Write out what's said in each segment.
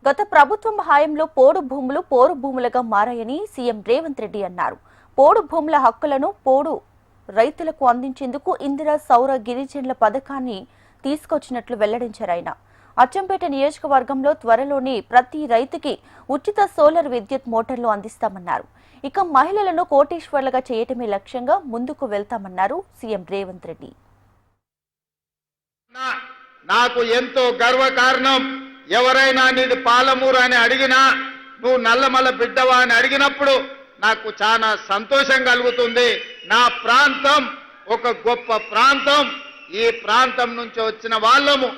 గత ప్రభుత్వం హయాంలో పోడు భూములు పోరు భూములుగా మారాయని సీఎం రేవంత్ రెడ్డి అన్నారు. పోడు భూముల హక్కులను పోడు రైతులకు అందించేందుకు ఇందిరా సౌర గిరిజనుల పథకాన్ని తీసుకొచ్చినట్లు వెల్లడించారు ఆయన. అచ్చంపేట నియోజకవర్గంలో త్వరలోనే ప్రతి రైతుకి ఉచిత సోలార్ విద్యుత్ మోటార్లు అందిస్తామన్నారు. ఇక మహిళలను కోటీశ్వర్లుగా చేయటమే లక్ష్యంగా ముందుకు వెళ్తామన్నారు సీఎం రేవంత్ రెడ్డి. నాకు ఎంతో గర్వకారణం. ఎవరైనా నీది పాలమూరు అని అడిగినా, నువ్వు నల్లమల్ల బిడ్డవా అని అడిగినప్పుడు నాకు చాలా సంతోషం కలుగుతుంది. నా ప్రాంతం ఒక గొప్ప ప్రాంతం. ఈ ప్రాంతం నుంచి వచ్చిన వాళ్ళము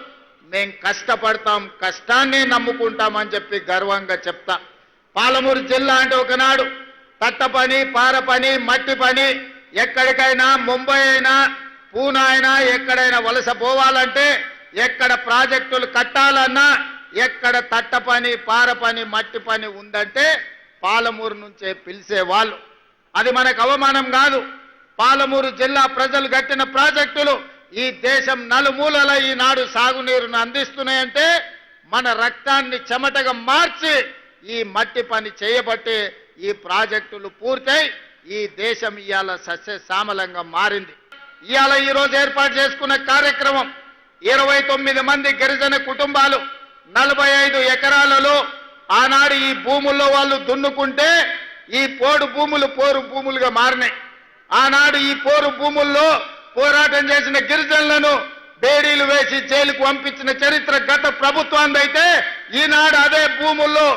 మేము కష్టపడతాం, కష్టాన్ని నమ్ముకుంటామని చెప్పి గర్వంగా చెప్తా. పాలమూరు జిల్లా అంటే ఒకనాడు తట్ట పని, పార పని, మట్టి పని, ఎక్కడికైనా ముంబై అయినా పూనా అయినా ఎక్కడైనా వలస పోవాలంటే, ఎక్కడ ప్రాజెక్టులు కట్టాలన్నా, ఎక్కడ తట్ట పని, పార పని, మట్టి పని ఉందంటే పాలమూరు నుంచే పిలిచేవాళ్ళు. అది మనకు అవమానం కాదు. పాలమూరు జిల్లా ప్రజలు కట్టిన ప్రాజెక్టులు ఈ దేశం నలుమూలల ఈనాడు సాగునీరును అందిస్తున్నాయంటే మన రక్తాన్ని చెమటగా మార్చి ఈ మట్టి పని చేయబట్టి ఈ ప్రాజెక్టులు పూర్తయి ఈ దేశం ఇవాళ సస్యశ్యామలంగా మారింది. ఇవాళ ఈరోజు ఏర్పాటు చేసుకున్న కార్యక్రమం 29 మంది గిరిజన కుటుంబాలు 45 ఎకరాలలో ఆనాడు ఈ భూముల్లో వాళ్ళు దున్నుకుంటే ఈ పోడు భూములు పోరు భూములుగా మారినాయి. ఆనాడు ఈ పోరు భూముల్లో పోరాటం చేసిన గిరిజనులను బేడీలు వేసి జైలుకు పంపించిన చరిత్ర గత ప్రభుత్వానిదైతే, ఈనాడు అదే భూముల్లో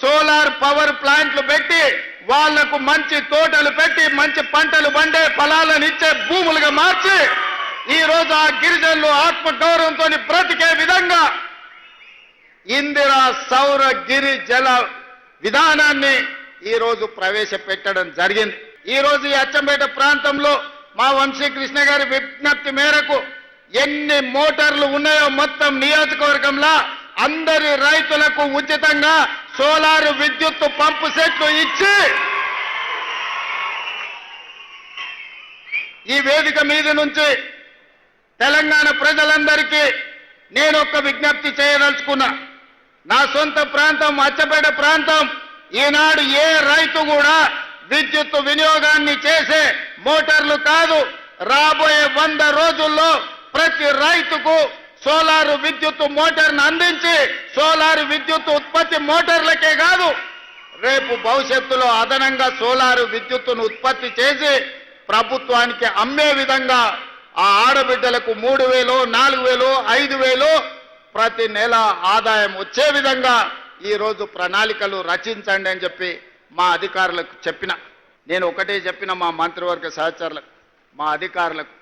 సోలార్ పవర్ ప్లాంట్లు పెట్టి వాళ్లకు మంచి తోటలు పెట్టి మంచి పంటలు పండే ఫలాలను ఇచ్చే భూములుగా మార్చి ఈ రోజు ఆ గిరిజనులు ఆత్మగౌరవంతో బ్రతికే విధంగా ఇందిరా సౌర గిరి జల విధానాన్ని ఈ రోజు ప్రవేశపెట్టడం జరిగింది. ఈ రోజు ఈ అచ్చంపేట ప్రాంతంలో మా వంశీకృష్ణ గారి విజ్ఞప్తి మేరకు ఎన్ని మోటార్లు ఉన్నాయో మొత్తం నియోజకవర్గంలో అందరి రైతులకు ఉచితంగా సోలార్ విద్యుత్ పంపు సెట్లు ఇచ్చి ఈ వేదిక మీద నుంచి తెలంగాణ ప్రజలందరికీ నేను ఒక విజ్ఞప్తి చేయదలుచుకున్నా. నా సొంత ప్రాంతం అచ్చంపేట ప్రాంతం. ఈనాడు ఏ రైతు కూడా విద్యుత్ వినియోగాన్ని చేసే మోటార్లు కాదు, రాబోయే 100 రోజుల్లో ప్రతి రైతుకు సోలారు విద్యుత్ మోటార్ను అందించి సోలారు విద్యుత్ ఉత్పత్తి మోటార్లకే కాదు, రేపు భవిష్యత్తులో అదనంగా సోలారు విద్యుత్తును ఉత్పత్తి చేసి ప్రభుత్వానికి అమ్మే విధంగా ఆ ఆడబిడ్డలకు 3000, 4000, 5000 ప్రతి నెల ఆదాయం వచ్చే విధంగా ఈరోజు ప్రణాళికలు రచించండి అని చెప్పి మా అధికారులకు చెప్పిన. నేను ఒకటే చెప్పిన మా మంత్రివర్గ సహచరులకు, మా అధికారులకు,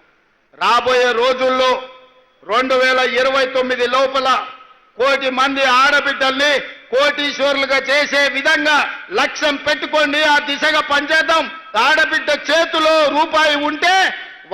రాబోయే రోజుల్లో 2029 లోపల 1 కోటి మంది ఆడబిడ్డల్ని కోటీశ్వరులుగా చేసే విధంగా లక్ష్యం పెట్టుకోండి. ఆ దిశగా పనిచేద్దాం. ఆడబిడ్డ చేతిలో రూపాయి ఉంటే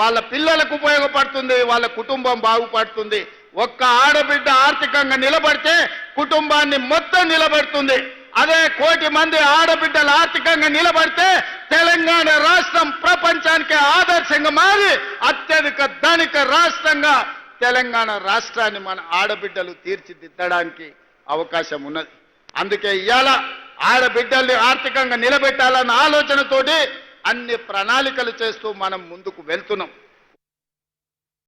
వాళ్ళ పిల్లలకు ఉపయోగపడుతుంది, వాళ్ళ కుటుంబం బాగుపడుతుంది. ఒక్క ఆడబిడ్డ ఆర్థికంగా నిలబడితే కుటుంబాన్ని మొత్తం నిలబెడుతుంది. అదే 1 కోటి మంది ఆడబిడ్డలు ఆర్థికంగా నిలబడితే తెలంగాణ రాష్ట్రం ప్రపంచానికి ఆదర్శంగా మారి అత్యధిక ధనిక రాష్ట్రంగా తెలంగాణ రాష్ట్రాన్ని మన ఆడబిడ్డలు తీర్చిదిద్దడానికి అవకాశం ఉన్నది. అందుకే ఇవాళ ఆడబిడ్డల్ని ఆర్థికంగా నిలబెట్టాలన్న ఆలోచనతోటి అన్ని ప్రణాళికలు చేస్తూ మనం ముందుకు వెళ్తున్నాం.